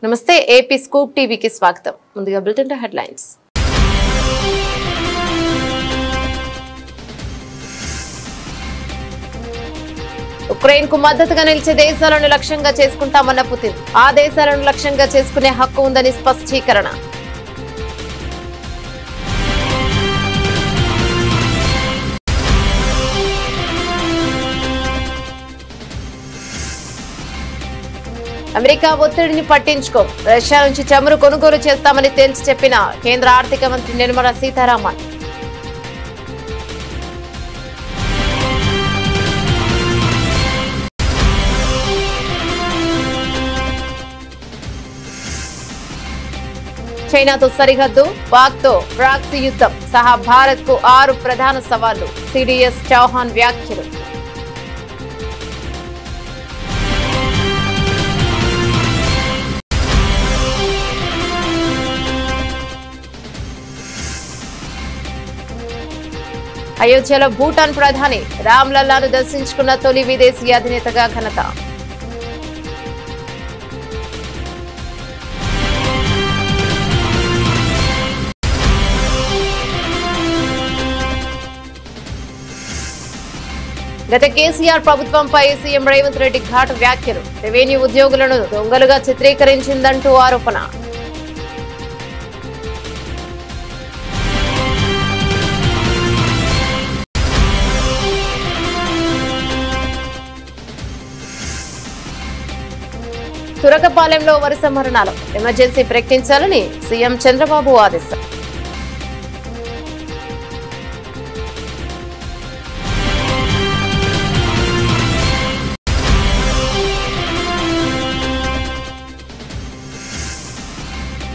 నమస్తే AP scoop టీవీకి స్వాగతం. ముందుగా బులెటిన్ హెడ్లైన్స్. ఉక్రెయిన్ కు మద్దతుగా నిలిచే దేశాలను లక్ష్యంగా చేసుకుంటామన్న పుతిన్. ఆ దేశాలను లక్ష్యంగా చేసుకునే హక్కు ఉందని స్పష్టీకరణ. అమెరికా ఒత్తిడిని పట్టించుకో, రష్యా నుంచి చమురు కొనుగోలు చేస్తామని తేల్చి చెప్పిన కేంద్ర ఆర్థిక మంత్రి నిర్మలా సీతారామన్. చైనాతో సరిహద్దు, పాక్తో ప్రాక్సీ యుద్ధం సహా భారత్ కు 6 ప్రధాన సవాళ్లు. సిడిఎస్ చౌహాన్ వ్యాఖ్యలు. అయోధ్యలో భూటాన్ ప్రధాని రామ్లల్లాను దర్శించుకున్న తొలి విదేశీ అధినేతగా ఘనత. గత కేసీఆర్ ప్రభుత్వంపై సీఎం రేవంత్ రెడ్డి ఘాటు వ్యాఖ్యలు. రెవెన్యూ ఉద్యోగులను దొంగలుగా చిత్రీకరించిందంటూ ఆరోపణ. తురకపాలెంలో వరుస మరణాలు. ఎమర్జెన్సీ ప్రకటించాలని సీఎం చంద్రబాబు ఆదేశం.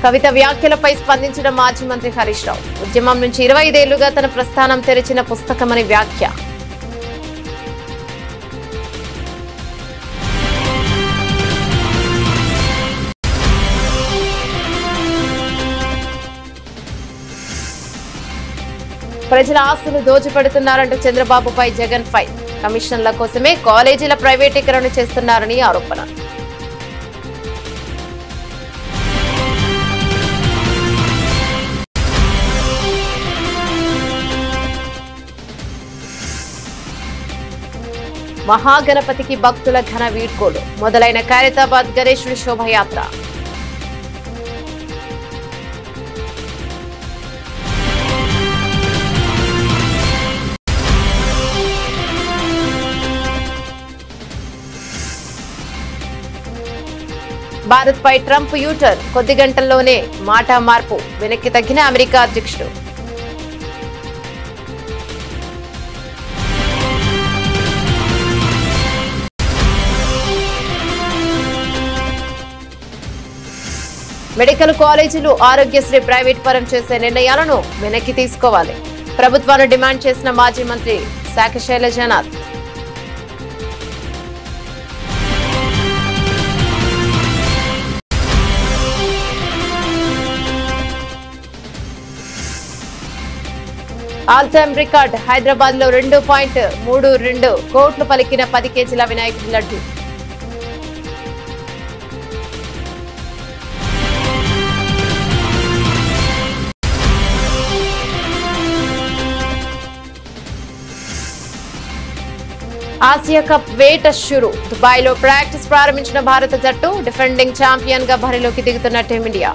కవిత వ్యాఖ్యలపై స్పందించిన మాజీ మంత్రి హరీష్ రావు. ఉద్యమం నుంచి 25 ఏళ్లుగా తన ప్రస్థానం తెరిచిన పుస్తకమని వ్యాఖ్య. ప్రజల ఆస్తులు దోచిపెడుతున్నారంటూ చంద్రబాబుపై జగన్ ఫైర్. కమిషన్ల కోసమే కాలేజీల ప్రైవేటీకరణ చేస్తున్నారని ఆరోపణ. మహాగణపతికి భక్తుల ఘన వీడ్కోలు. మొదలైన ఖైరతాబాద్ గణేశుడి శోభయాత్ర. భారత్ పై ట్రంప్ యూటర్న్. కొద్ది గంటల్లోనే మాట మార్పు. వెనక్కి తగ్గిన అమెరికా అధ్యక్షుడు. మెడికల్ కాలేజీలు, ఆరోగ్యశ్రీ ప్రైవేట్ పరం చేసే నిర్ణయాలను వెనక్కి తీసుకోవాలి. ప్రభుత్వాన్ని డిమాండ్ చేసిన మాజీ మంత్రి శాఖ Sailajanath. All time record. Hyderabad లో 2.32 కోట్లు పలికిన 10 కేజీల వినాయకుడి లడ్డు. ఆసియా కప్ వేట షురు. దుబాయ్ లో ప్రాక్టీస్ ప్రారంభించిన భారత జట్టు. డిఫెండింగ్ ఛాంపియన్ గా బరిలోకి దిగుతున్న టీమిండియా.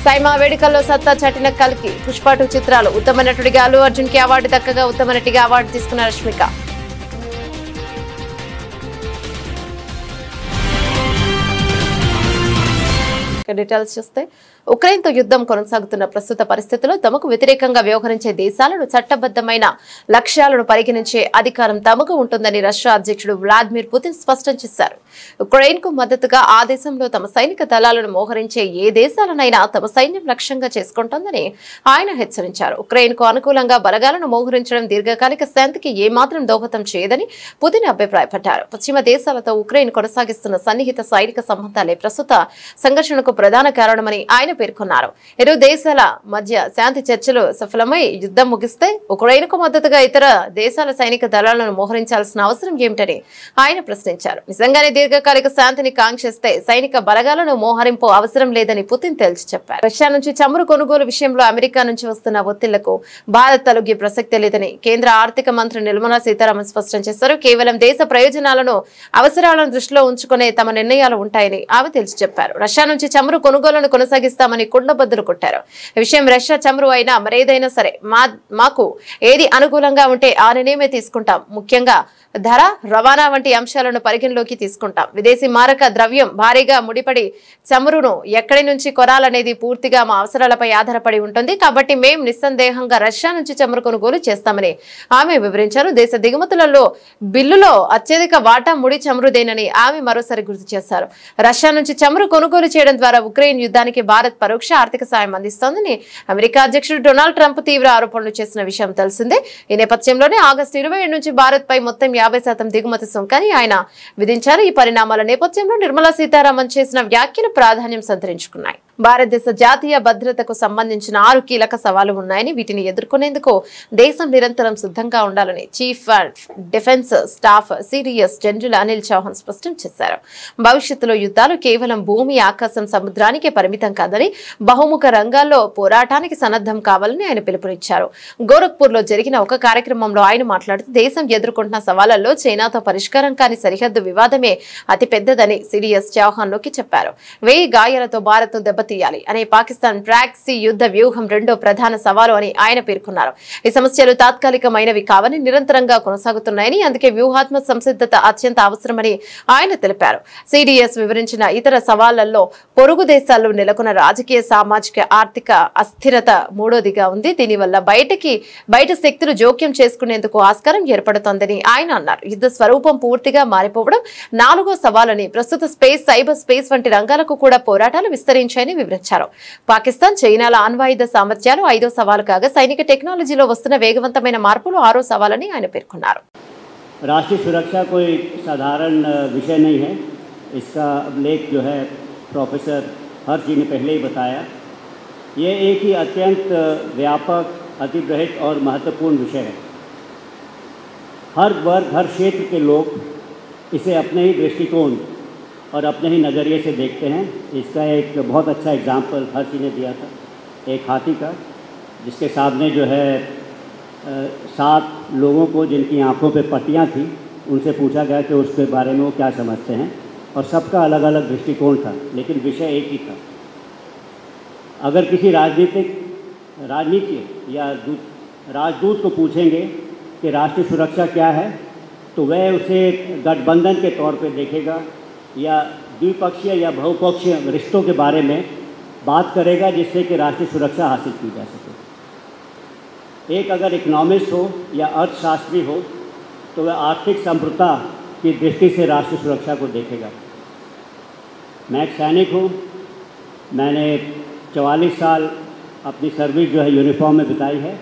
సైమా వేడుకల్లో సత్తా చాటిన కల్కి. పుష్ప 2 చిత్రాలు. ఉత్తమ నటుడిగా అల్లు అర్జున్ కి అవార్డు దక్కగా ఉత్తమ నటిగా అవార్డు తీసుకున్న రష్మిక. డీటెయిల్స్ చూస్తే, ఉక్రెయిన్తో యుద్ధం కొనసాగుతున్న ప్రస్తుత పరిస్థితుల్లో తమకు వ్యతిరేకంగా వ్యవహరించే దేశాలను చట్టబద్దమైన లక్ష్యాలను పరిగణించే అధికారం తమకు ఉంటుందని రష్యా అధ్యక్షుడు వ్లాదిమిర్ పుతిన్ స్పష్టం చేశారు. ఉక్రెయిన్ కు మద్దతుగా ఆ దేశంలో తమ సైనిక దళాలను మోహరించే ఏ దేశాలనైనా తమ సైన్యం లక్ష్యంగా చేసుకుంటోందని ఆయన హెచ్చరించారు. ఉక్రెయిన్ కు అనుకూలంగా బలగాలను మోహరించడం దీర్ఘకాలిక శాంతికి ఏమాత్రం దోహదం చేయదని పుతిన్ అభిప్రాయపడ్డారు. పశ్చిమ దేశాలతో ఉక్రెయిన్ కొనసాగిస్తున్న సన్నిహిత సైనిక సంబంధాలే ప్రస్తుత సంఘర్షణకు ప్రధాన కారణమని ఆయన పేర్కొన్నారు. ఇరు దేశాల మధ్య శాంతి చర్చలు సఫలమై యుద్ధం ముగిస్తే ఉక్రెయిన్కు మద్దతుగా ఇతర దేశాల సైనిక దళాలను మోహరించాల్సిన అవసరం ఏమిటని ఆయన ప్రశ్నించారు. నిజంగానే దీర్ఘకాలిక శాంతిని కాంక్షిస్తే సైనిక బలగాలను మోహరింపు అవసరం లేదని పుతిన్ తేల్చి చెప్పారు. రష్యా నుంచి చమురు కొనుగోలు విషయంలో అమెరికా నుంచి వస్తున్న ఒత్తిళ్లకు భారత్ తలొగ్గే ప్రసక్తే లేదని కేంద్ర ఆర్థిక మంత్రి నిర్మలా సీతారామన్ స్పష్టం చేశారు. కేవలం దేశ ప్రయోజనాలను అవసరాలను దృష్టిలో ఉంచుకునే తమ నిర్ణయాలు ఉంటాయని ఆమె తేల్చి చెప్పారు. రష్యా నుంచి చమురు కొనుగోలును కొనసాగిస్తామని కుండబద్దలు కొట్టారు. ఈ విషయం రష్యా చమురు అయినా మరేదైనా సరే మాకు ఏది అనుకూలంగా ఉంటే ఆ నిర్ణయమే తీసుకుంటాం. ముఖ్యంగా ధర, రవాణా వంటి అంశాలను పరిగణలోకి తీసుకుంటాం. విదేశీ మారక ద్రవ్యం భారీగా ముడిపడి చమురును ఎక్కడి నుంచి కొనాలనేది పూర్తిగా మా అవసరాలపై ఆధారపడి ఉంటుంది. కాబట్టి మేం నిస్సందేహంగా రష్యా నుంచి చమురు కొనుగోలు చేస్తామని ఆమె వివరించారు. దేశ దిగుమతులలో బిల్లులో అత్యధిక వాటా ముడి చమురుదేనని ఆమె మరోసారి గుర్తు చేశారు. రష్యా నుంచి చమురు కొనుగోలు చేయడం ద్వారా ఉక్రెయిన్ యుద్ధానికి భారత్ పరోక్ష ఆర్థిక సాయం అందిస్తోందని అమెరికా అధ్యక్షుడు డొనాల్డ్ ట్రంప్ తీవ్ర ఆరోపణలు చేసిన విషయం తెలిసిందే. ఈ నేపథ్యంలోనే ఆగస్టు 27 నుంచి భారత్ పై మొత్తం 50% దిగుమతి సుంకాన్ని ఆయన విధించారు. ఈ పరిణామాల నేపథ్యంలో నిర్మలా సీతారామన్ చేసిన వ్యాఖ్యలు ప్రాధాన్యం సంతరించుకున్నాయి. భారతదేశ జాతీయ భద్రతకు సంబంధించిన 6 కీలక సవాళ్లు ఉన్నాయని, వీటిని ఎదుర్కొనేందుకు దేశం నిరంతరం సిద్ధంగా ఉండాలని chief of defence staff CDS general Anil Chauhan స్పష్టం చేశారు. భవిష్యత్తులో యుద్ధాలు కేవలం భూమి, ఆకాశం, సముద్రానికే పరిమితం కాదని బహుముఖ రంగాల్లో పోరాటానికి సన్నద్ధం కావాలని ఆయన పిలుపునిచ్చారు. గోరఖ్పూర్ లో జరిగిన ఒక కార్యక్రమంలో ఆయన మాట్లాడుతూ దేశం ఎదుర్కొంటున్న సవాళ్లలో చైనాతో పరిష్కారం కాని సరిహద్దు వివాదమే అతి పెద్దదని సిడిఎస్ చౌహాన్ నొక్కి చెప్పారు. 1000 గాయాలతో భారత్ ను తీయాలి అనే పాకిస్తాన్ ప్రాక్సీ యుద్ధ వ్యూహం రెండో ప్రధాన సవాలు అని ఆయన పేర్కొన్నారు. ఈ సమస్యలు తాత్కాలికమైనవి కావని, నిరంతరంగా కొనసాగుతున్నాయని, అందుకే వ్యూహాత్మక సంసిద్ధత అత్యంత అవసరమని ఆయన తెలిపారు. సిడిఎస్ వివరించిన ఇతర సవాళ్లలో పొరుగు దేశాల్లో నెలకొన్న రాజకీయ, సామాజిక, ఆర్థిక అస్థిరత మూడోదిగా ఉంది. దీనివల్ల బయట శక్తులు జోక్యం చేసుకునేందుకు ఆస్కారం ఏర్పడుతోందని ఆయన అన్నారు. యుద్ధ స్వరూపం పూర్తిగా మారిపోవడం నాలుగో సవాలని, ప్రస్తుత స్పేస్, సైబర్ స్పేస్ వంటి రంగాలకు కూడా పోరాటాలు విస్తరించాయని వివరించారు. పాకిస్తాన్, చైనాల అణ్వాయుధ సామర్థ్యాలు 5వ సవాలు కాగా, సైనిక టెక్నాలజీలో వస్తున్న వేగవంతమైన మార్పులు 6వ సవాలని ఆయన పేర్కొన్నారు. राष्ट्रीय सुरक्षा कोई साधारण विषय नहीं है। इसका लेख जो है प्रोफेसर हर्ष जी ने पहले ही बताया। ये एक ही अत्यंत व्यापक, अतिबृहत और महत्वपूर्ण विषय है। हर वर्ग, हर क्षेत्र के लोग इसे अपने ही दृष्टिकोण और अपने ही नज़रिए से देखते हैं। इसका एक बहुत अच्छा एग्जाम्पल हर चीज़ ने दिया था, एक हाथी का, जिसके सामने जो है 7 लोगों को जिनकी आंखों पे पट्टियाँ थी, उनसे पूछा गया कि उसके बारे में वो क्या समझते हैं, और सबका अलग अलग दृष्टिकोण था, लेकिन विषय एक ही था। अगर किसी राजनीति या राजदूत को पूछेंगे कि राष्ट्रीय सुरक्षा क्या है, तो वह उसे गठबंधन के तौर पे देखेगा या द्विपक्षीय या बहुपक्षीय रिश्तों के बारे में बात करेगा, जिससे कि राष्ट्रीय सुरक्षा हासिल की जा सके। एक अगर इकोनॉमिस्ट हो या अर्थशास्त्री हो, तो वह आर्थिक संप्रभुता की दृष्टि से राष्ट्रीय सुरक्षा को देखेगा। मैं एक सैनिक हूँ। मैंने 44 साल अपनी सर्विस जो है यूनिफॉर्म में बिताई है,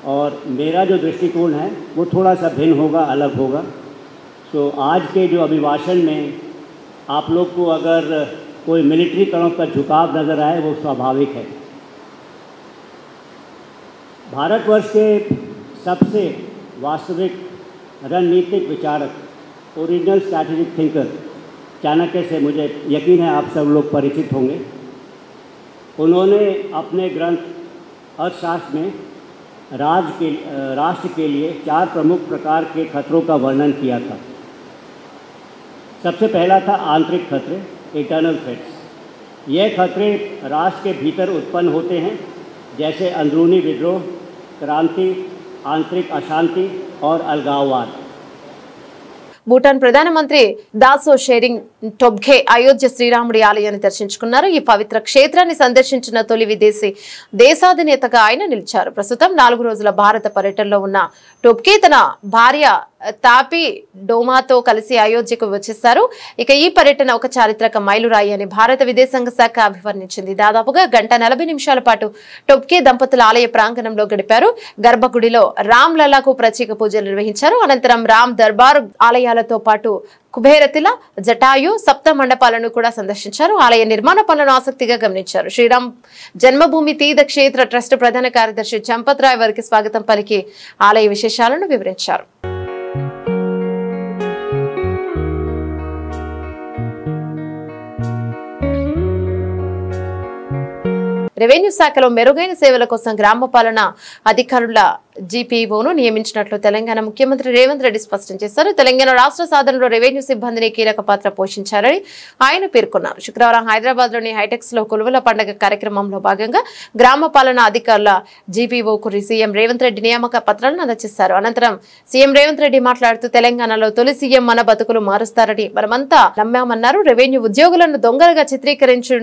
और मेरा जो दृष्टिकोण है वो थोड़ा सा भिन्न होगा, अलग होगा। तो आज के जो अभिभाषण में आप लोग को अगर कोई मिलिट्री तरफ का झुकाव नज़र आए, वो स्वाभाविक है। भारतवर्ष के सबसे वास्तविक रणनीतिक विचारक, ओरिजिनल स्ट्रैटेजिक थिंकर चाणक्य से मुझे यकीन है आप सब लोग परिचित होंगे। उन्होंने अपने ग्रंथ अर्थशास्त्र में राष्ट्र के लिए 4 प्रमुख प्रकार के खतरों का वर्णन किया था। सबसे पहला था आंतरिक खतरे, इंटरनल थ्रेट्स। ये खतरे राष्ट्र के भीतर उत्पन्न होते हैं, जैसे अंदरूनी विद्रोह, क्रांति, आंतरिक अशांति और अलगाववाद। భూటాన్ ప్రధానమంత్రి దాసో షెరింగ్ టొబ్గే అయోధ్య శ్రీరాముడి ఆలయాన్ని దర్శించుకున్నారు. ఈ పవిత్ర క్షేత్రాన్ని సందర్శించిన తొలి విదేశీ దేశాధినేతగా ఆయన నిలిచారు. ప్రస్తుతం 4 రోజుల భారత పర్యటనలో ఉన్న టొబ్గే తన భార్య తాపి డోమాతో కలిసి అయోధ్యకు వచ్చేశారు. ఇక ఈ పర్యటన ఒక చారిత్రక మైలురాయి అని భారత విదేశాంగ శాఖ అభివర్ణించింది. దాదాపుగా 1:40 పాటు టొబ్కే దంపతుల ఆలయ ప్రాంగణంలో గడిపారు. గర్భగుడిలో రామ్ లల్లాకు ప్రత్యేక పూజలు నిర్వహించారు. అనంతరం రామ్ దర్బార్ ఆలయాలతో పాటు కుబేరతిల, జటాయు, సప్త మండపాలను కూడా సందర్శించారు. ఆలయ నిర్మాణ పనులను ఆసక్తిగా గమనించారు. శ్రీరామ్ జన్మభూమి తీర్థ క్షేత్ర ట్రస్ట్ ప్రధాన కార్యదర్శి చంపత్ రాయ్ వారికి స్వాగతం పలికి ఆలయ విశేషాలను వివరించారు. రెవెన్యూ శాఖలో మెరుగైన సేవల కోసం గ్రామ పాలన అధికారుల జీపీఓను నియమించినట్లు తెలంగాణ ముఖ్యమంత్రి రేవంత్ రెడ్డి స్పష్టం చేశారు. తెలంగాణ రాష్ట్ర సాధనలో రెవెన్యూ సిబ్బందిని కీలక పాత్ర పోషించారని ఆయన పేర్కొన్నారు. శుక్రవారం హైదరాబాద్ లోని హైటెక్స్ లో కొలువుల పండుగ కార్యక్రమంలో భాగంగా గ్రామ పాలన అధికారుల జీపీఓకు సీఎం రేవంత్ రెడ్డి నియామక పత్రాలను అందజేశారు. అనంతరం సీఎం రేవంత్ రెడ్డి మాట్లాడుతూ తెలంగాణలో తొలి సీఎం మన బతుకులు మారుస్తారని మనమంతా నమ్మామన్నారు. రెవెన్యూ ఉద్యోగులను దొంగలుగా చిత్రీకరించు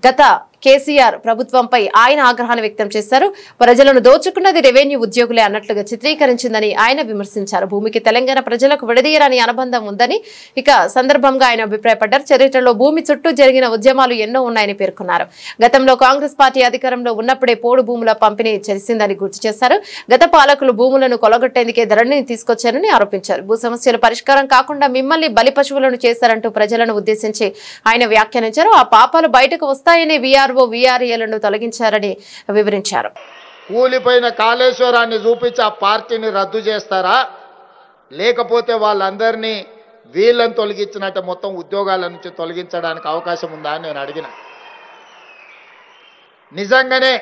గత కేసీఆర్ ప్రభుత్వంపై ఆయన ఆగ్రహాన్ని వ్యక్తం చేశారు. ప్రజలను దోచుకున్నది రెవెన్యూ ఉద్యోగులే అన్నట్లుగా చిత్రీకరించిందని ఆయన విమర్శించారు. భూమికి తెలంగాణ ప్రజలకు విడదీయరాని అనుబంధం ఉందని ఇక సందర్భంగా ఆయన అభిప్రాయపడ్డారు. చరిత్రలో భూమి చుట్టూ జరిగిన ఉద్యమాలు ఎన్నో ఉన్నాయని పేర్కొన్నారు. గతంలో కాంగ్రెస్ పార్టీ అధికారంలో ఉన్నప్పుడే పోడు భూముల పంపిణీ చేసిందని గుర్తు చేశారు. గత పాలకులు భూములను కొలగొట్టేందుకే ధరణిని తీసుకొచ్చారని ఆరోపించారు. భూ సమస్యల పరిష్కారం కాకుండా మిమ్మల్ని బలి పశువులను చేశారంటూ ప్రజలను ఉద్దేశించి ఆయన వ్యాఖ్యానించారు. ఆ పాపాలు బయటకు వస్తాయని వీఆర్ఏలను తొలగించారని వివరించారు. కూలిపోయిన కాళేశ్వరాన్ని చూపించి ఆ పార్టీని రద్దు చేస్తారా, లేకపోతే వాళ్ళందరినీ వీళ్ళని తొలగించినట్టు మొత్తం ఉద్యోగాల నుంచి తొలగించడానికి అవకాశం ఉందా అని నేను అడిగిన. నిజంగానే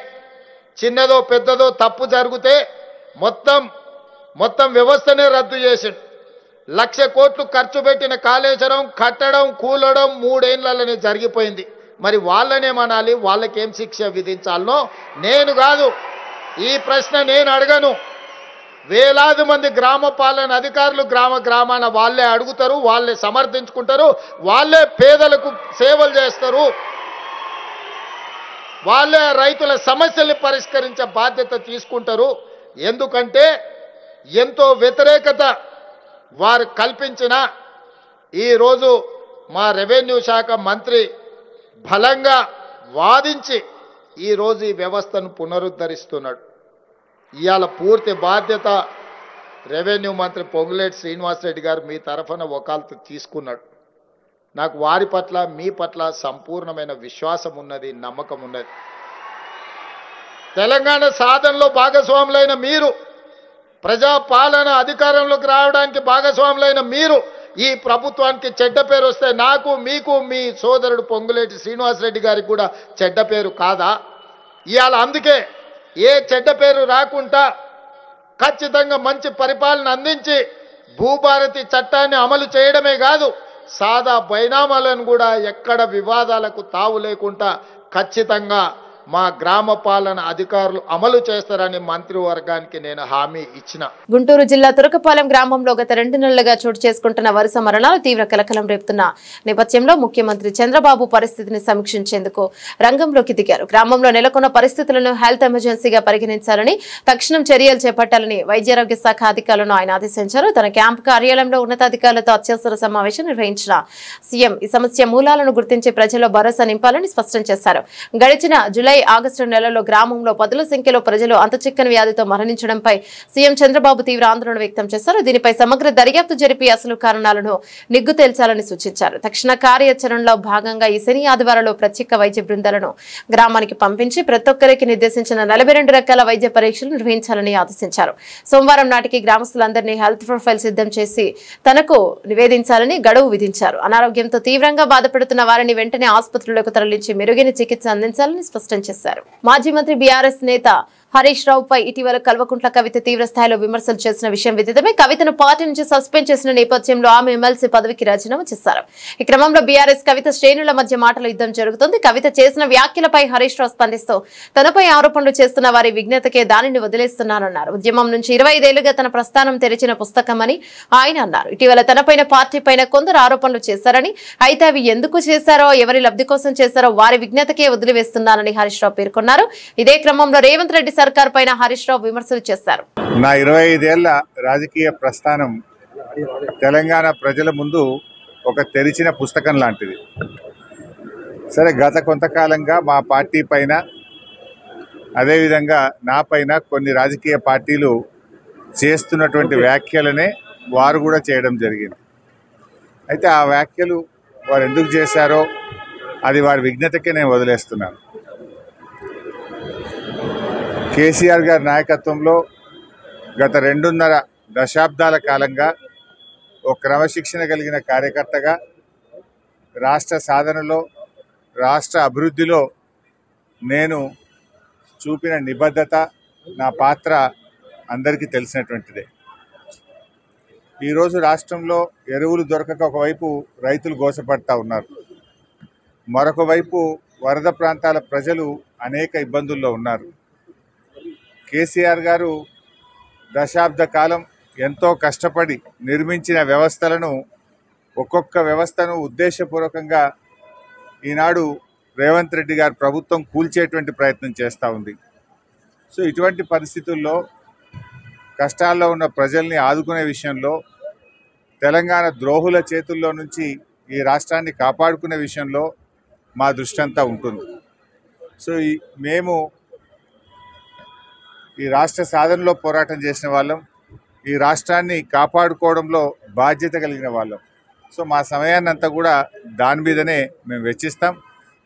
చిన్నదో పెద్దదో తప్పు జరిగితే మొత్తం వ్యవస్థనే రద్దు చేసిండు. 1,00,000 కోట్లు ఖర్చు పెట్టిన కాళేశ్వరం కట్టడం కూలడం 3 ఏళ్లలోనే జరిగిపోయింది. మరి వాళ్ళనేమనాలి, వాళ్ళకేం శిక్ష విధించాలనో నేను కాదు, ఈ ప్రశ్న నేను అడగను. వేలాది మంది గ్రామ పాలన అధికారులు గ్రామాన వాళ్ళే అడుగుతారు, వాళ్ళే సమర్థించుకుంటారు, వాళ్ళే పేదలకు సేవలు చేస్తారు, వాళ్ళే రైతుల సమస్యల్ని పరిష్కరించే బాధ్యత తీసుకుంటారు. ఎందుకంటే ఎంతో వ్యతిరేకత వారు కల్పించిన ఈరోజు మా రెవెన్యూ శాఖ మంత్రి బలంగా వాదించి ఈరోజు ఈ వ్యవస్థను పునరుద్ధరిస్తున్నాడు. ఇవాళ పూర్తి బాధ్యత రెవెన్యూ మంత్రి పొంగులేటి శ్రీనివాసరెడ్డి గారు మీ తరఫున వకాల్తు తీసుకున్నాడు. నాకు వారి పట్ల మీ పట్ల సంపూర్ణమైన విశ్వాసం ఉన్నది, నమ్మకం ఉన్నది. తెలంగాణ సాధనలో భాగస్వాములైన మీరు, ప్రజాపాలన అధికారంలోకి రావడానికి భాగస్వాములైన మీరు ఈ ప్రభుత్వానికి చెడ్డ పేరు వస్తే నాకు, మీకు, మీ సోదరుడు పొంగులేటి శ్రీనివాసరెడ్డి గారికి కూడా చెడ్డ పేరు కాదా? ఇవాళ అందుకే ఏ చెడ్డ పేరు రాకుండా ఖచ్చితంగా మంచి పరిపాలన అందించి భూభారతి చట్టాన్ని అమలు చేయడమే కాదు, సాదా బైనామాలను కూడా ఎక్కడ వివాదాలకు తావు లేకుండా ఖచ్చితంగా మా గ్రామ పాలన అధికారులు అమలు చేస్తారని మంత్రివర్గానికి నేను హామీ ఇచ్చిన. గుంటూరు జిల్లా తురకపాలెం గ్రామంలో గత 2 నెలలుగా చోటు చేసుకుంటున్న వరుస మరణాలు తీవ్ర కలకలం రేపుతున్న నేపథ్యంలో ముఖ్యమంత్రి చంద్రబాబు పరిస్థితిని సమీక్షించేందుకు రంగంలోకి దిగారు. గ్రామంలో నెలకొన్న పరిస్థితులను హెల్త్ ఎమర్జెన్సీగా పరిగణించాలని, తక్షణం చర్యలు చేపట్టాలని వైద్యారోగ్య శాఖ అధికారులను ఆయన ఆదేశించారు. తన క్యాంపు కార్యాలయంలో ఉన్నతాధికారులతో అత్యవసర సమావేశం నిర్వహించిన సీఎం ఈ సమస్య మూలాలను గుర్తించి ప్రజల్లో భరోసా నింపాలని స్పష్టం చేశారు. గడిచిన జూలై ఆగస్టు నెలలో గ్రామంలో 10ల సంఖ్యలో ప్రజలు అంతుచిక్కని వ్యాధితో మరణించడంపై సీఎం చంద్రబాబు తీవ్ర ఆందోళన వ్యక్తం చేశారు. దీనిపై సమగ్ర దర్యాప్తు జరిపి అసలు కారణాలను నిగ్గు తేల్చాలని సూచించారు. తక్షణ కార్యాచరణలో భాగంగా ఈ శని ఆదివారంలో ప్రత్యేక వైద్య బృందాలను గ్రామానికి పంపించి ప్రతి ఒక్కరికి నిర్దేశించిన 42 రకాల వైద్య పరీక్షలు నిర్వహించాలని ఆదేశించారు. సోమవారం నాటికి గ్రామస్తులందరినీ హెల్త్ ప్రొఫైల్ సిద్ధం చేసి తనకు నివేదించాలని గడువు విధించారు. అనారోగ్యంతో తీవ్రంగా బాధపడుతున్న వారిని వెంటనే ఆసుపత్రులకు తరలించి మెరుగైన చికిత్స అందించాలని స్పష్టం చేశారు. మాజీ మంత్రి బీఆర్ఎస్ నేత హరీష్ రావుపై ఇటీవల కల్వకుంట్ల కవిత తీవ్ర స్థాయిలో విమర్శలు చేసిన విషయం విదితమే. కవితను పార్టీ నుంచి సస్పెండ్ చేసిన నేపథ్యంలో ఆమె ఎమ్మెల్సీ పదవికి రాజీనామా చేశారు. ఈ క్రమంలో బీఆర్ఎస్ కవిత శ్రేణుల మధ్య మాటల యుద్ధం జరుగుతుంది. కవిత చేసిన వ్యాఖ్యలపై హరీష్ రావు స్పందిస్తూ తనపై ఆరోపణలు చేస్తున్న వారి విజ్ఞతకే దానిని వదిలేస్తున్నారన్నారు. ఉద్యమం నుంచి 25 ఏళ్లుగా తన ప్రస్థానం తెరిచిన పుస్తకమని ఆయన అన్నారు. ఇటీవల తనపైన పార్టీ పైన కొందరు ఆరోపణలు చేశారని, అయితే అవి ఎందుకు చేశారో, ఎవరి లబ్ధి కోసం చేశారో వారి విజ్ఞతకే వదిలివేస్తున్నారని హరీష్ రావు పేర్కొన్నారు. ఇదే క్రమంలో రేవంత్ రెడ్డి సర్కార్ పైన హరీష్ రావు విమర్శలు చేశారు. నా 25 ఏళ్ల రాజకీయ ప్రస్థానం తెలంగాణ ప్రజల ముందు ఒక తెరిచిన పుస్తకం లాంటిది. సరే, గత కొంతకాలంగా మా పార్టీ పైన అదేవిధంగా నా పైన కొన్ని రాజకీయ పార్టీలు చేస్తున్నటువంటి వ్యాఖ్యలనే వారు కూడా చేయడం జరిగింది. అయితే ఆ వ్యాఖ్యలు వారు ఎందుకు చేశారో అది వారి విజ్ఞతకే నేను వదిలేస్తున్నాను. కేసీఆర్ గారి నాయకత్వంలో గత 2.5 దశాబ్దాల కాలంగా ఒక క్రమశిక్షణ కలిగిన కార్యకర్తగా రాష్ట్ర సాధనలో, రాష్ట్ర అభివృద్ధిలో నేను చూపిన నిబద్ధత, నా పాత్ర అందరికీ తెలిసినటువంటిదే. ఈరోజు రాష్ట్రంలో ఎరువులు దొరకక ఒకవైపు రైతులు గోసపడతా ఉన్నారు, మరొక వైపు వరద ప్రాంతాల ప్రజలు అనేక ఇబ్బందుల్లో ఉన్నారు. కేసీఆర్ గారు దశాబ్ద కాలం ఎంతో కష్టపడి నిర్మించిన వ్యవస్థలను, ఒక్కొక్క వ్యవస్థను ఉద్దేశపూర్వకంగా ఈనాడు రేవంత్ రెడ్డి గారి ప్రభుత్వం కూల్చేటువంటి ప్రయత్నం చేస్తూ ఉంది. సో ఇటువంటి పరిస్థితుల్లో కష్టాల్లో ఉన్న ప్రజల్ని ఆదుకునే విషయంలో, తెలంగాణ ద్రోహుల చేతుల్లో నుంచి ఈ రాష్ట్రాన్ని కాపాడుకునే విషయంలో మా దృష్టి అంతా ఉంటుంది. సో మేము ఈ రాష్ట్ర సాధనలో పోరాటం చేసిన వాళ్ళం, ఈ రాష్ట్రాన్ని కాపాడుకోవడంలో బాధ్యత కలిగిన వాళ్ళం. సో మా సమయాన్ని అంతా కూడా దాని మీదనే మేము వెచ్చిస్తాం.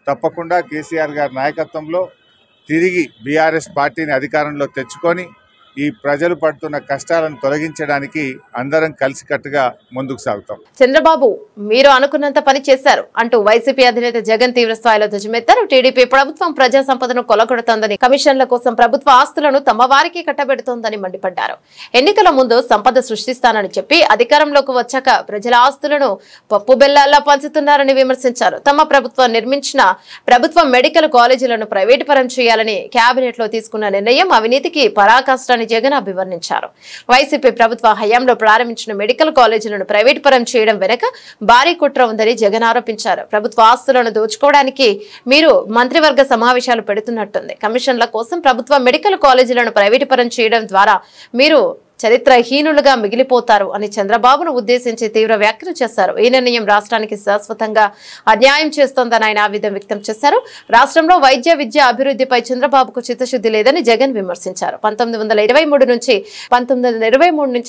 తప్పకుండా కేసీఆర్ గారి నాయకత్వంలో తిరిగి బీఆర్ఎస్ పార్టీని అధికారంలో తెచ్చుకొని ఈ ప్రజలు పడుతున్న కష్టాలను తొలగించడానికి అందరం కలిసికట్టుగా ముందుకు సాగుతాం. చంద్రబాబు మీరు అనుకున్నంత పని చేశారు అంటూ వైసీపీ అధినేత జగన్ తీవ్ర స్థాయిలో ధ్వజమెత్తారు. టీడీపీ ప్రభుత్వం ప్రజా సంపదను కొలగొడుతోందని, కమిషన్ల కోసం ప్రభుత్వ ఆస్తులను తమ వారికి కట్టబెడుతోందని మండిపడ్డారు. ఎన్నికల ముందు సంపద సృష్టిస్తానని చెప్పి అధికారంలోకి వచ్చాక ప్రజల ఆస్తులను పప్పు బెల్లాల్లా పంచుతున్నారని విమర్శించారు. తమ ప్రభుత్వం నిర్మించిన ప్రభుత్వ మెడికల్ కాలేజీలను ప్రైవేటు పరం చేయాలని కేబినెట్ లో తీసుకున్న నిర్ణయం అవినీతికి పరాకాష్ఠ జగన్ అభివర్ణించారు. వైసీపీ ప్రభుత్వ హయాంలో ప్రారంభించిన మెడికల్ కాలేజీలను ప్రైవేట్ పరం చేయడం వెనుక భారీ కుట్ర ఉందని జగన్ ఆరోపించారు. ప్రభుత్వ ఆస్తులను దోచుకోవడానికి మీరు మంత్రివర్గ సమావేశాలు పెడుతున్నట్టుంది. కమిషన్ల కోసం ప్రభుత్వ మెడికల్ కాలేజీలను ప్రైవేటు పరం చేయడం ద్వారా మీరు చరిత్రహీనులుగా మిగిలిపోతారు అని చంద్రబాబును ఉద్దేశించి తీవ్ర వ్యాఖ్యలు చేశారు. ఈ నిర్ణయం రాష్ట్రానికి శాశ్వతంగా అన్యాయం చేస్తోందని ఆయన ఆవేదన వ్యక్తం చేశారు. రాష్ట్రంలో వైద్య విద్య అభివృద్ధిపై చంద్రబాబుకు చిత్తశుద్ధి లేదని జగన్ విమర్శించారు. 1923 నుంచి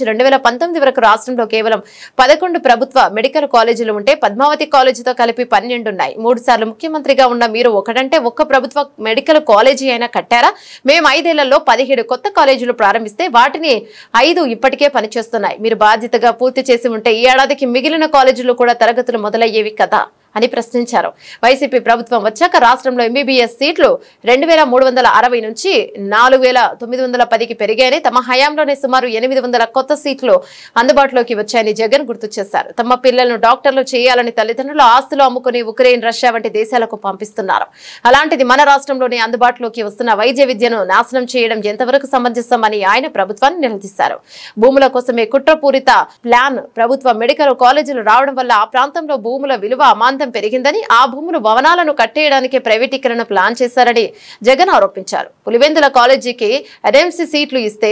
2019 వరకు రాష్ట్రంలో కేవలం 11 ప్రభుత్వ మెడికల్ కాలేజీలు ఉంటే పద్మావతి కాలేజీతో కలిపి 12 ఉన్నాయి. 3 సార్లు ముఖ్యమంత్రిగా ఉన్న మీరు ఒకటంటే ఒక్క ప్రభుత్వ మెడికల్ కాలేజీ అయినా కట్టారా? మేము 5 ఏళ్లలో 17 కొత్త కాలేజీలు ప్రారంభిస్తే వాటిని 5 ఇప్పటికే పనిచేస్తున్నాయి. మీరు బాధ్యతగా పూర్తి చేసి ఉంటే ఈ ఏడాదికి మిగిలిన కాలేజీలు కూడా తరగతులు మొదలయ్యేవి కదా అని ప్రశ్నించారు. వైసీపీ ప్రభుత్వం వచ్చాక రాష్ట్రంలో ఎంబీబీఎస్ సీట్లు 2360 నుంచి 4910కి పెరిగాయని, తమ హయాంలోనే సుమారు 800 కొత్త సీట్లు అందుబాటులోకి వచ్చాయని జగన్ గుర్తు చేశారు. తమ పిల్లలను డాక్టర్లు చేయాలని తల్లిదండ్రులు ఆస్తులు అమ్ముకుని ఉక్రెయిన్, రష్యా వంటి దేశాలకు పంపిస్తున్నారు. అలాంటిది మన రాష్ట్రంలోనే అందుబాటులోకి వస్తున్న వైద్య విద్యను నాశనం చేయడం ఎంతవరకు సమంజసమని ఆయన ప్రభుత్వాన్ని నిలదీశారు. భూముల కోసమే కుట్రపూరిత ప్లాన్ ప్రభుత్వ మెడికల్ కాలేజీలు రావడం వల్ల ఆ ప్రాంతంలో భూముల విలువ అమాంతం పెరిగిందని, ఆ భూములు భవనాలను కట్టేయడానికి ప్రైవేటీకరణ ప్లాన్ చేశారని జగన్ ఆరోపించారు. పులివెందుల కాలేజీకి ఎన్ఎంసీ సీట్లు ఇస్తే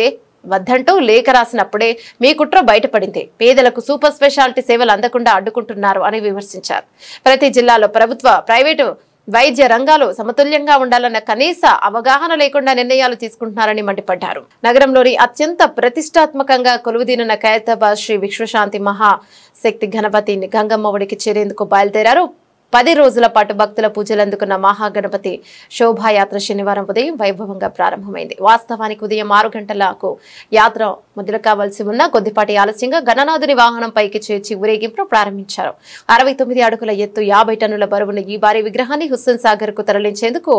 వద్దంటూ లేఖ రాసినప్పుడే మీ కుట్ర బయటపడింది. పేదలకు సూపర్ స్పెషాలిటీ సేవలు అందకుండా అడ్డుకుంటున్నారు అని విమర్శించారు. ప్రతి జిల్లాలో ప్రభుత్వ, ప్రైవేటు వైద్య రంగాలు సమతుల్యంగా ఉండాలన్న కనీస అవగాహన లేకుండా నిర్ణయాలు తీసుకుంటున్నారని మండిపడ్డారు. నగరంలోని అత్యంత ప్రతిష్టాత్మకంగా కొలువుదీనున్న ఖైరతాబాద్ శ్రీ విశ్వశాంతి మహాశక్తి గణపతి గంగమ్మ ఒడికి చేరేందుకు బయలుదేరారు. 10 రోజుల పాటు భక్తుల పూజలు అందుకున్న మహాగణపతి శోభాయాత్ర శనివారం ఉదయం వైభవంగా ప్రారంభమైంది. వాస్తవానికి ఉదయం 6 గంటలకు యాత్ర మొదలు కావాల్సి ఉన్న కొద్దిపాటి ఆలస్యంగా గణనాథుని వాహనం పైకి చేర్చి ఊరేగింపు ప్రారంభించారు. 69 అడుగుల ఎత్తు, 50 టన్నుల బరువున్న ఈ భారీ విగ్రహాన్ని హుస్సేన్ సాగర్ కు తరలించేందుకు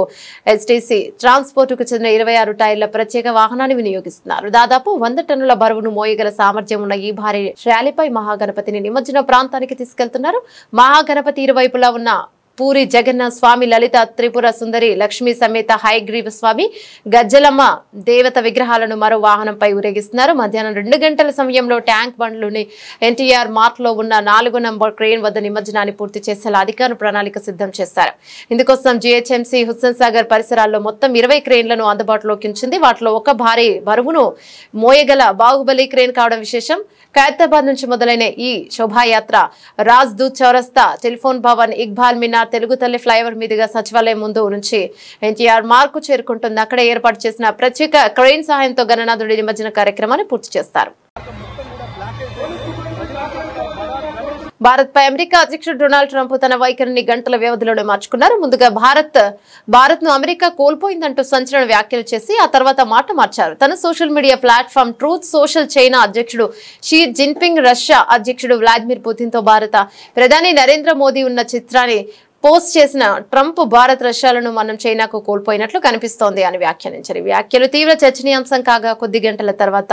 ఎస్టీసీ ట్రాన్స్పోర్ట్ కు చెందిన 26 టైర్ల ప్రత్యేక వాహనాన్ని వినియోగిస్తున్నారు. దాదాపు 100 టన్నుల బరువును మోయగల సామర్థ్యం ఉన్న ఈ భారీ ర్యాలీపై మహాగణపతిని నిమజ్జన ప్రాంతానికి తీసుకెళ్తున్నారు. మహాగణపతి ఇరువైపులా ఉన్న పూరి జగన్నాథ్ స్వామి, లలిత త్రిపుర సుందరి, లక్ష్మీ సమేత హయగ్రీవ స్వామి, గజ్జలమ్మ దేవత విగ్రహాలను మరో వాహనంపై ఊరేగిస్తున్నారు. మధ్యాహ్నం 2 గంటల సమయంలో ట్యాంక్ బండ్లోని ఎన్టీఆర్ మార్ట్ లో ఉన్న 4 నంబర్ క్రేన్ వద్ద నిమజ్జనాన్ని పూర్తి చేసేలా అధికారులు ప్రణాళిక సిద్ధం చేశారు. ఇందుకోసం జీహెచ్ఎంసీ హుస్సేన్ సాగర్ పరిసరాల్లో మొత్తం 20 క్రేన్లను అందుబాటులోకి ఉంచింది. వాటిలో ఒక భారీ బరువును మోయగల బాహుబలి క్రేన్ కావడం విశేషం. ఖైరతాబాద్ నుంచి మొదలైన ఈ శోభాయాత్ర రాజ్దూత్ చౌరస్తా, టెలిఫోన్ భవన్, ఇక్బాల్ మినార్, తెలుగు తల్లి ఫ్లైఓవర్ మీదుగా సచివాలయం ముందు నుంచి ఎన్టీఆర్ మార్క్ చేరుకుంటుంది. అక్కడ ఏర్పాటు చేసిన ప్రత్యేక క్రెయిన్ సహాయంతో గణనాథుడి నిమజ్జన కార్యక్రమాన్ని పూర్తి చేస్తారు. భారత్ పై అమెరికా అధ్యక్షుడు డొనాల్డ్ ట్రంప్ తన వైఖరిని గంటల వ్యవధిలోనే మార్చుకున్నారు. ముందుగా భారత్ ను అమెరికా కోల్పోయిందంటూ సంచలన వ్యాఖ్యలు చేసి ఆ తర్వాత మాట మార్చారు. తన social media platform truth social China అధ్యక్షుడు షీ జిన్పింగ్, రష్యా అధ్యక్షుడు వ్లాదిమిర్ పుతిన్ తో భారత ప్రధాని నరేంద్ర మోదీ ఉన్న చిత్రాన్ని పోస్ట్ చేసిన ట్రంప్ భారత్ రష్యాలను మనం చైనాకు కోల్పోయినట్లు కనిపిస్తోంది అని వ్యాఖ్యానించారు. ఈ వ్యాఖ్యలు తీవ్ర చర్చనీయాంశం కాగా కొద్ది గంటల తర్వాత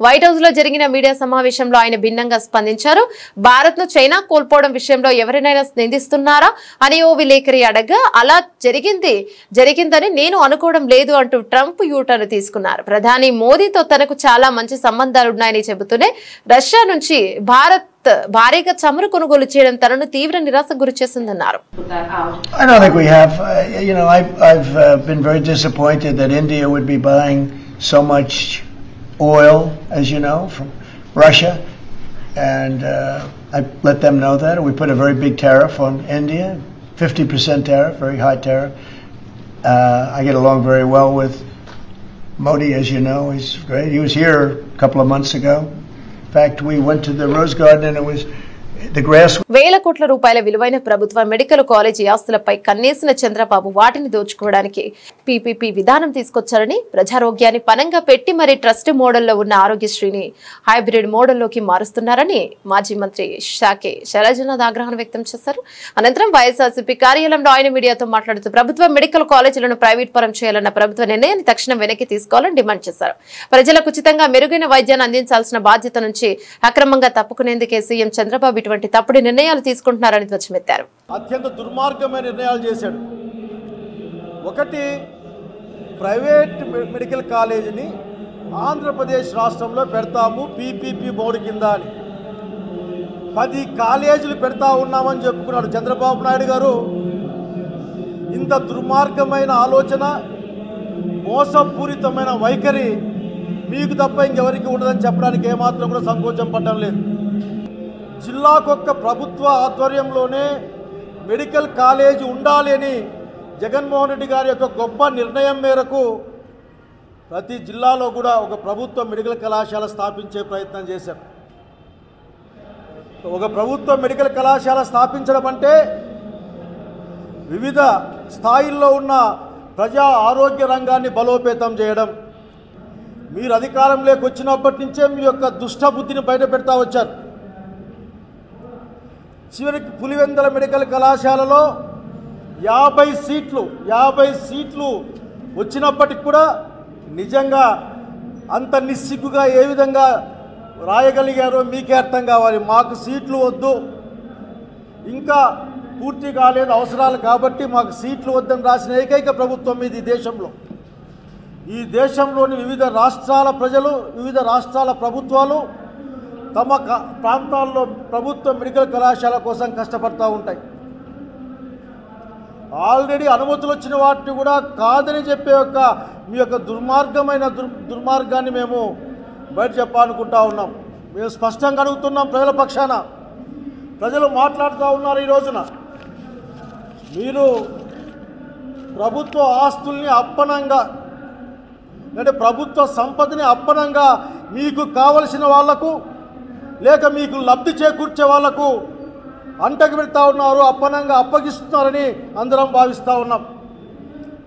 వైట్ హౌస్ లో జరిగిన మీడియా సమావేశంలో ఆయన భిన్నంగా స్పందించారు. భారత్ ను చైనా కోల్పోవడం విషయంలో ఎవరినైనా నిందిస్తున్నారా అని ఓ విలేకరి అడగా, అలా జరిగిందని నేను అనుకోవడం లేదు అంటూ ట్రంప్ యూటర్న్ తీసుకున్నారు. ప్రధాని మోదీతో తనకు చాలా మంచి సంబంధాలున్నాయని చెబుతూనే రష్యా నుంచి భారత్ భారీగా చమురు కొనుగోలు చేయడం తనను తీవ్ర నిరాశకు గురిచేసిందన్నారు. I don't think we have. I've been very disappointed that India would be buying so much oil, as you know, from Russia, and I let them know that. We put a very big tariff on India, 50% tariff, very high tariff. I get along very well with Modi, as you know. He's great. He was here a couple of months ago. In fact, we went to the Rose Garden and it was the grass. వేల కోట్ల రూపాయల విలువైన ప్రభుత్వ medical college ఆస్తులపై కన్నేసిన చంద్రబాబు వాటిని దోచుకోవడానికి PPP విధానం తీసుకొచ్చారని, ప్రజారోగ్యాన్ని పనంగా పెట్టి మరీ ట్రస్ట్ మోడల్లో ఉన్న ఆరోగ్యశ్రీని హైబ్రిడ్ మోడల్లోకి మారుస్తున్నారని మాజీ మంత్రి షాకే శైలజనాథ్ ఆగ్రహం వ్యక్తం చేశారు. అనంతరం వైఎస్ఆర్సీపీ కార్యాలయంలో ఆయన మీడియాతో మాట్లాడుతూ ప్రభుత్వ మెడికల్ కాలేజీలను ప్రైవేట్ పరం చేయాలన్న ప్రభుత్వ నిర్ణయాన్ని తక్షణం వెనక్కి తీసుకోవాలని డిమాండ్ చేశారు. ప్రజలకు ఉచితంగా మెరుగైన వైద్యాన్ని అందించాల్సిన బాధ్యత నుంచి అక్రమంగా తప్పుకునేందుకే సీఎం చంద్రబాబు ఇటువంటి తప్పుడు నిర్ణయాలు తీసుకుంటున్నారని ధ్వజమెత్తారు. అత్యంత దుర్మార్గమైన నిర్ణయాలు చేశాడు. ఒకటి, ప్రైవేట్ మెడికల్ కాలేజీని ఆంధ్రప్రదేశ్ రాష్ట్రంలో పెడతాము పీపీపీ మోడ్ కింద అని 10 కాలేజీలు పెడతా ఉన్నామని చెప్పుకున్నాడు చంద్రబాబు నాయుడు గారు. ఇంత దుర్మార్గమైన ఆలోచన, మోసపూరితమైన వైఖరి మీకు తప్ప ఇంకెవరికి ఉండదని చెప్పడానికి ఏమాత్రం కూడా సంకోచం పడడం లేదు. జిల్లాకొక్క ప్రభుత్వ ఆధ్వర్యంలోనే మెడికల్ కాలేజీ ఉండాలి అని జగన్మోహన్ రెడ్డి గారి యొక్క గొప్ప నిర్ణయం మేరకు ప్రతి జిల్లాలో కూడా ఒక ప్రభుత్వ మెడికల్ కళాశాల స్థాపించే ప్రయత్నం చేశాం. ఒక ప్రభుత్వ మెడికల్ కళాశాల స్థాపించడం అంటే వివిధ స్థాయిల్లో ఉన్న ప్రజా ఆరోగ్య రంగాన్ని బలోపేతం చేయడం. మీరు అధికారంలోకి వచ్చినప్పటి నుంచే మీ యొక్క దుష్టబుద్ధిని బయట పెడతా వచ్చారు. చివరికి పులివెందుల మెడికల్ కళాశాలలో 50 సీట్లు వచ్చినప్పటికి కూడా నిజంగా అంత నిస్సిగ్గుగా ఏ విధంగా రాయగలిగారో మీకే అర్థం కావాలి. మాకు సీట్లు వద్దు, ఇంకా పూర్తి కాలేదు అవసరాలు కాబట్టి మాకు సీట్లు వద్దని రాసిన ఏకైక ప్రభుత్వం ఇది దేశంలో. ఈ దేశంలోని వివిధ రాష్ట్రాల ప్రజలు, వివిధ రాష్ట్రాల ప్రభుత్వాలు తమ ప్రాంతాల్లో ప్రభుత్వ మెడికల్ కళాశాల కోసం కష్టపడుతూ ఉంటాయి. ఆల్రెడీ అనుమతులు వచ్చిన వాటిని కూడా కాదని చెప్పే మీ యొక్క దుర్మార్గాన్ని మేము బయట చెప్పాలనుకుంటా ఉన్నాం. మేము స్పష్టంగా అడుగుతున్నాం ప్రజల పక్షాన. ప్రజలు మాట్లాడుతూ ఉన్నారు. ఈ రోజున మీరు ప్రభుత్వ ఆస్తుల్ని అప్పనంగా, అంటే ప్రభుత్వ సంపదని అప్పనంగా మీకు కావలసిన వాళ్లకు లేక మీకు లబ్ధి చేకూర్చే వాళ్లకు అంటకు పెడతా ఉన్నారు, అప్పనంగా అప్పగిస్తున్నారని అందరం భావిస్తూ ఉన్నాం.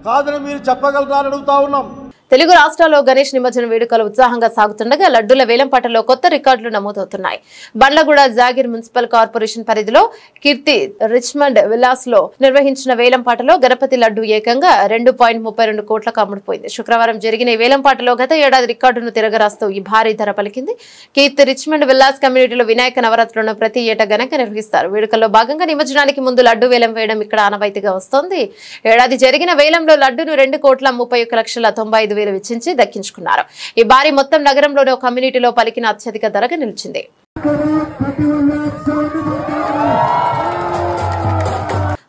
కాదని మీరు చెప్పగలరా అని అడుగుతా ఉన్నాం. తెలుగు రాష్ట్రాల్లో గణేష్ నిమజ్జన వేడుకలు ఉత్సాహంగా సాగుతుండగా లడ్డూల వేలంపాటలో కొత్త రికార్డులు నమోదవుతున్నాయి. బండ్లగూడ జాగీర్ మున్సిపల్ కార్పొరేషన్ పరిధిలో కీర్తి రిచ్మండ్ విలాస్ లో నిర్వహించిన వేలంపాటలో గణపతి లడ్డు ఏకంగా 2.32 కోట్లకు అమ్ముడుపోయింది. శుక్రవారం జరిగిన ఈ వేలంపాటలో గత ఏడాది రికార్డును తిరగరాస్తూ ఈ భారీ ధర పలికింది. కీర్తి రిచ్మండ్ విలాస్ కమ్యూనిటీలో వినాయక నవరాత్రులను ప్రతి ఏటా ఘనంగా నిర్వహిస్తారు. వేడుకల్లో భాగంగా నిమజ్జనానికి ముందు లడ్డు వేలం వేయడం ఇక్కడ ఆనవాయితీగా వస్తోంది. ఏడాది జరిగిన వేలంలో లడ్డును 2,31,95,000 వెచ్చించి దక్కించుకున్నారు. ఈ భారీ మొత్తం నగరంలోని ఒక కమ్యూనిటీలో పలికిన అత్యధిక ధరగా నిలిచింది.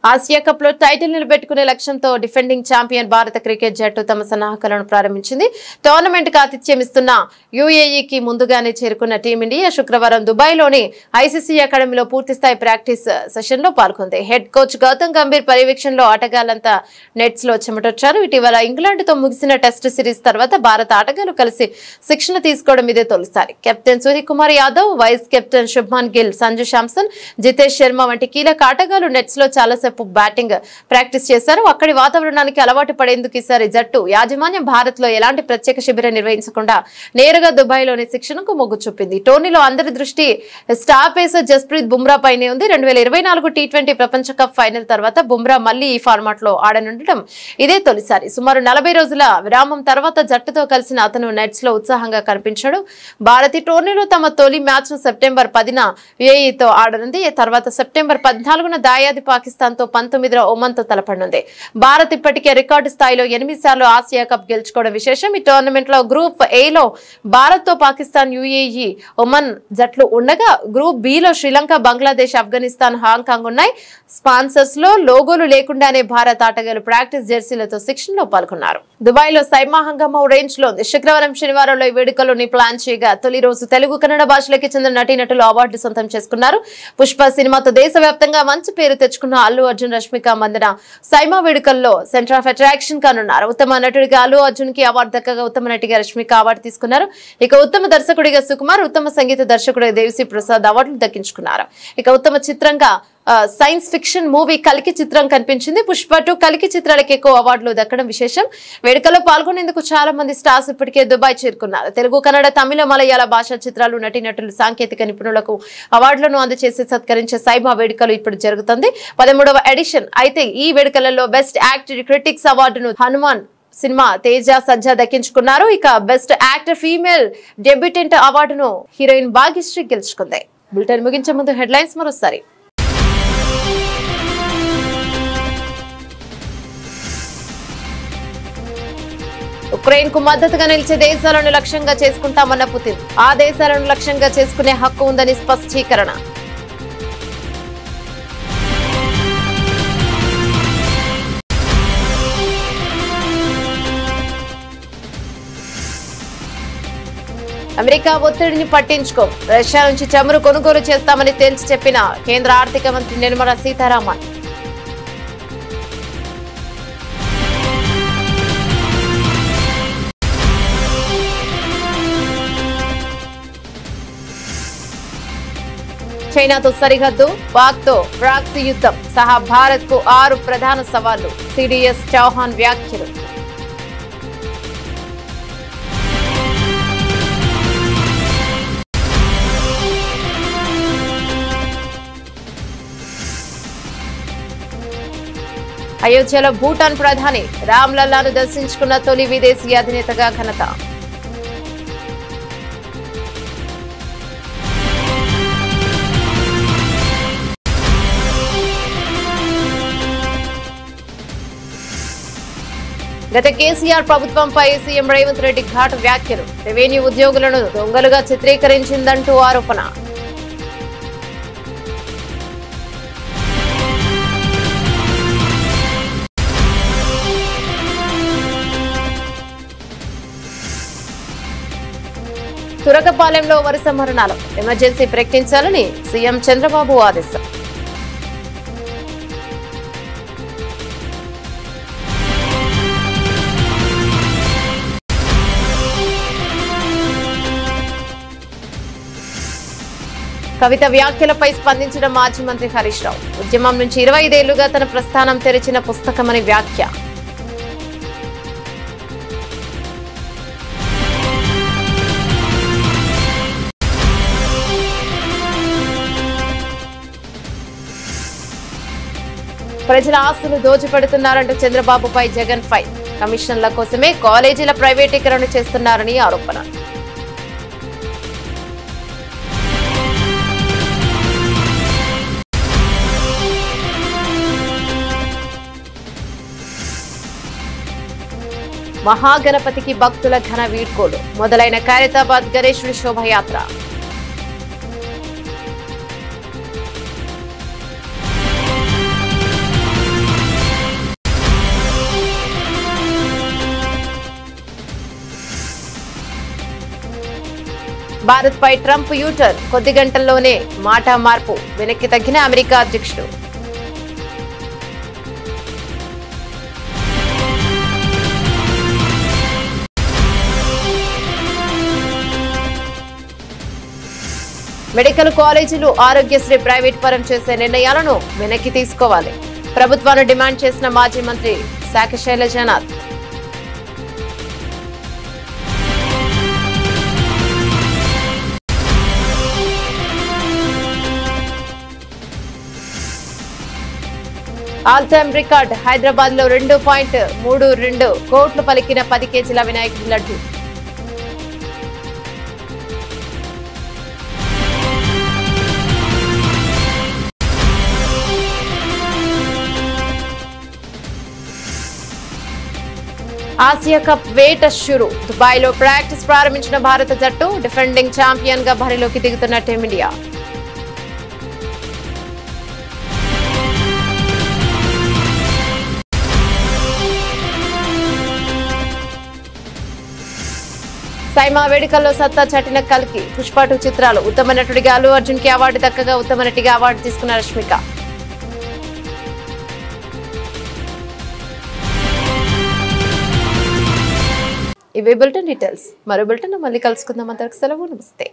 ఆసియా కప్ లో టైటిల్ నిలబెట్టుకునే లక్ష్యంతో డిఫెండింగ్ ఛాంపియన్ భారత క్రికెట్ జట్టు తమ సన్నాహకాలను ప్రారంభించింది. టోర్నమెంట్ కు ఆతిథ్యం ఇస్తున్న యుఏఈకి ముందుగానే చేరుకున్న టీమిండియా శుక్రవారం దుబాయ్లోని ఐసీసీ అకాడమీలో పూర్తిస్థాయి ప్రాక్టీస్ సెషన్ లో పాల్గొంది. హెడ్ కోచ్ గౌతమ్ గంభీర్ పర్యవేక్షణలో ఆటగాళ్లంతా నెట్స్ లో చెమటొచ్చారు. ఇటీవల ఇంగ్లాండ్ తో ముగిసిన టెస్ట్ సిరీస్ తర్వాత భారత ఆటగాళ్లు కలిసి శిక్షణ తీసుకోవడం ఇదే తొలిసారి. Captain Suryakumar Yadav, vice captain Shubman Gill, Sanju Samson, Jitesh Sharma వంటి కీలక ఆటగాళ్లు నెట్స్ లో చాలాసేపు బ్యాటింగ్ ప్రాక్టీస్ చేశారు. అక్కడి వాతావరణానికి అలవాటు పడేందుకు ఈసారి జట్టు యాజమాన్యం భారత్ లో ఎలాంటి ప్రత్యేక శిబిరం నిర్వహించకుండా నేరుగా దుబాయ్ లోని శిక్షణకు మొగ్గు చూపింది. టోర్నీలో అందరి దృష్టి స్టార్ పేసర్ జస్ప్రీత్ బుమ్రా పైనే ఉంది. 2024 టీ20 ప్రపంచ కప్ ఫైనల్ తర్వాత బుమ్రా మళ్లీ ఈ ఫార్మాట్ లో ఆడనుండటం ఇదే తొలిసారి. సుమారు 40 రోజుల విరామం తర్వాత జట్టుతో కలిసిన అతను నెట్స్ లో ఉత్సాహంగా కనిపించాడు. భారత్ ఈ టోర్నీలో తమ తొలి మ్యాచ్ ను సెప్టెంబర్ 10న యుఏఈతో ఆడనుంది. తర్వాత సెప్టెంబర్ 14న దాయాది పాకిస్తాన్ తో 19వ ఒమన్ తో తలపడనుంది. భారత్ ఇప్పటికే రికార్డు స్థాయిలో 8 సార్లు ఆసియా కప్ గెలుచుకోవడం విశేషం. ఈ టోర్నమెంట్ లో గ్రూప్ ఏ లో భారత్ తో పాకిస్తాన్, యుఏఈ, ఒమన్ జట్లు ఉండగా గ్రూప్ బి లో శ్రీలంక, బంగ్లాదేశ్, ఆఫ్ఘనిస్తాన్, హాంకాంగ్ ఉన్నాయి. స్పాన్సర్స్ లో లోగోలు లేకుండానే భారత్ ఆటగాళ్లు ప్రాక్టీస్ జెర్సీలతో శిక్షణలో పాల్గొన్నారు. దుబాయ్ లో సైమా హంగామా రేంజ్ లో ఉంది. శుక్రవారం, శనివారంలో ఈ వేడుకలోని ప్లాన్ చేయగా తొలి రోజు తెలుగు, కన్నడ భాషలకి చెందిన నటీనటులు అవార్డు సొంతం చేసుకున్నారు. పుష్ప సినిమాతో దేశవ్యాప్తంగా మంచి పేరు తెచ్చుకున్న అల్లు అర్జున్, రష్మిక మందన సైమా వేడుకల్లో సెంటర్ ఆఫ్ అట్రాక్షన్ కానున్నారు. ఉత్తమ నటుడిగా అల్లు అర్జున్ కి అవార్డు దక్కగా ఉత్తమ నటిగా రష్మిక అవార్డు తీసుకున్నారు. ఇక ఉత్తమ దర్శకుడిగా సుకుమార్, ఉత్తమ సంగీత దర్శకుడిగా దేవిశ్రీ ప్రసాద్ అవార్డులు దక్కించుకున్నారు. ఇక ఉత్తమ చిత్రంగా సైన్స్ ఫిక్షన్ మూవీ కల్కి చిత్రం కనిపించింది. పుష్ప 2 కల్కి చిత్రాలకు ఎక్కువ అవార్డులు దక్కడం విశేషం. వేడుకలో పాల్గొనేందుకు చాలా మంది స్టార్స్ ఇప్పటికే దుబాయ్ చేరుకున్నారు. తెలుగు, కన్నడ, తమిళ, మలయాళ భాషా చిత్రాలు, నటీనటులు, సాంకేతిక నిపుణులకు అవార్డులను అందజేసి సత్కరించే సైమా వేడుకలు ఇప్పుడు జరుగుతుంది. 13వ ఎడిషన్. అయితే ఈ వేడుకలలో బెస్ట్ యాక్టర్ క్రిటిక్స్ అవార్డును హనుమాన్ సినిమా తేజ సజ్జా దక్కించుకున్నారు. ఇక బెస్ట్ యాక్టర్ ఫీమేల్ డెబ్యూటెంట్ అవార్డును హీరోయిన్ భాగ్యశ్రీ గెలుచుకుంది. బులెటిన్ ముగించే ముందు హెడ్లైన్స్ మరోసారి. ఉక్రెయిన్ కు మద్దతుగా నిలిచే దేశాలను లక్ష్యంగా చేసుకుంటామన్న పుతిన్. ఆ దేశాలను లక్ష్యంగా చేసుకునే హక్కు ఉందని స్పష్టీకరణ. అమెరికా ఒత్తిడిని పట్టించుకో, రష్యా నుంచి చమురు కొనుగోలు చేస్తామని తేల్చి చెప్పిన కేంద్ర ఆర్థిక మంత్రి నిర్మలా సీతారామన్. చైనాతో సరిహద్దు, పాక్ తో ప్రాక్సీ యుద్ధం సహా భారత్ కు 6 ప్రధాన సవాళ్లు. సిడిఎస్ చౌహాన్ వ్యాఖ్యలు. అయోధ్యలో భూటాన్ ప్రధాని రామ్లల్లాను దర్శించుకున్న తొలి విదేశీ అధినేతగా ఘనత. గత కేసీఆర్ ప్రభుత్వంపై సీఎం రేవంత్ రెడ్డి ఘాటు వ్యాఖ్యలు. రెవెన్యూ ఉద్యోగులను దొంగలుగా చిత్రీకరించిందంటూ ఆరోపణ. తురకపాలెంలో వరుస మరణాలు. ఎమర్జెన్సీ ప్రకటించాలని సీఎం చంద్రబాబు ఆదేశం. కవిత వ్యాఖ్యలపై స్పందించిన మాజీ మంత్రి హరీష్ రావు. ఉద్యమం నుంచి 25 ఏళ్లుగా తన ప్రస్థానం తెరిచిన పుస్తకమని వ్యాఖ్య. ప్రజల ఆస్తులు దోచిపెడుతున్నారంటూ చంద్రబాబుపై జగన్ ఫైర్. కమిషన్ల కోసమే కాలేజీల ప్రైవేటీకరణ చేస్తున్నారని ఆరోపణ. మహాగణపతికి భక్తుల ఘన వీడ్కోలు. మొదలైన ఖైరతాబాద్ గణేశుడి శోభయాత్ర. భారత్ పై ట్రంప్ యూటర్న్. కొద్ది గంటల్లోనే మాట మార్పు. వెనక్కి తగ్గిన అమెరికా అధ్యక్షుడు. మెడికల్ కాలేజీలు ఆరోగ్యశ్రీ ప్రైవేట్ పరం చేసే నిర్ణయాలను వెనక్కి తీసుకోవాలి. ప్రభుత్వాన్ని డిమాండ్ చేసిన మాజీ మంత్రి శాఖ Sailajanath. All time record. Hyderabad లో 2.32 కోట్లు పలికిన 10 కేజీల వినాయకుడి లడ్డు. ఆసియా కప్ వేట షురు. దుబాయ్ లో ప్రాక్టీస్ ప్రారంభించిన భారత జట్టు. డిఫెండింగ్ ఛాంపియన్ గా బరిలోకి దిగుతున్న టీమిండియా. సైమా వేడుకల్లో సత్తా చాటిన కల్కి. పుష్ప 2 చిత్రాలు. ఉత్తమ నటుడిగా అల్లు అర్జున్ కి అవార్డు దక్కగా ఉత్తమ నటిగా అవార్డు తీసుకున్న రష్మిక. ఇవే బులెటిన్ డీటెయిల్స్. మరో బులెటిన్ మళ్ళీ కలుసుకుందాం. అంతవరకు సెలవు. నమస్తే.